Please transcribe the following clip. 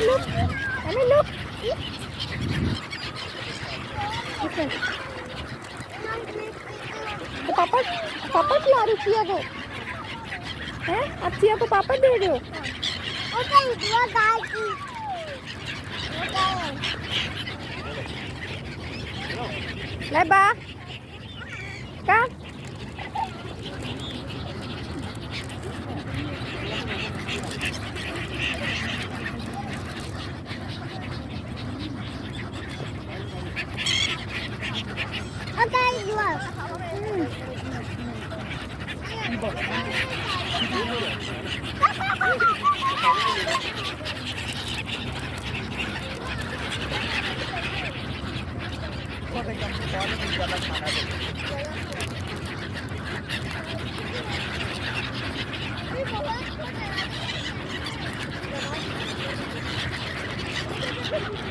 look. Mommy, look. Okay. तो पापा खिला रही चिया को हैं? आप चिया को पापा दे रहे हो? ले बा का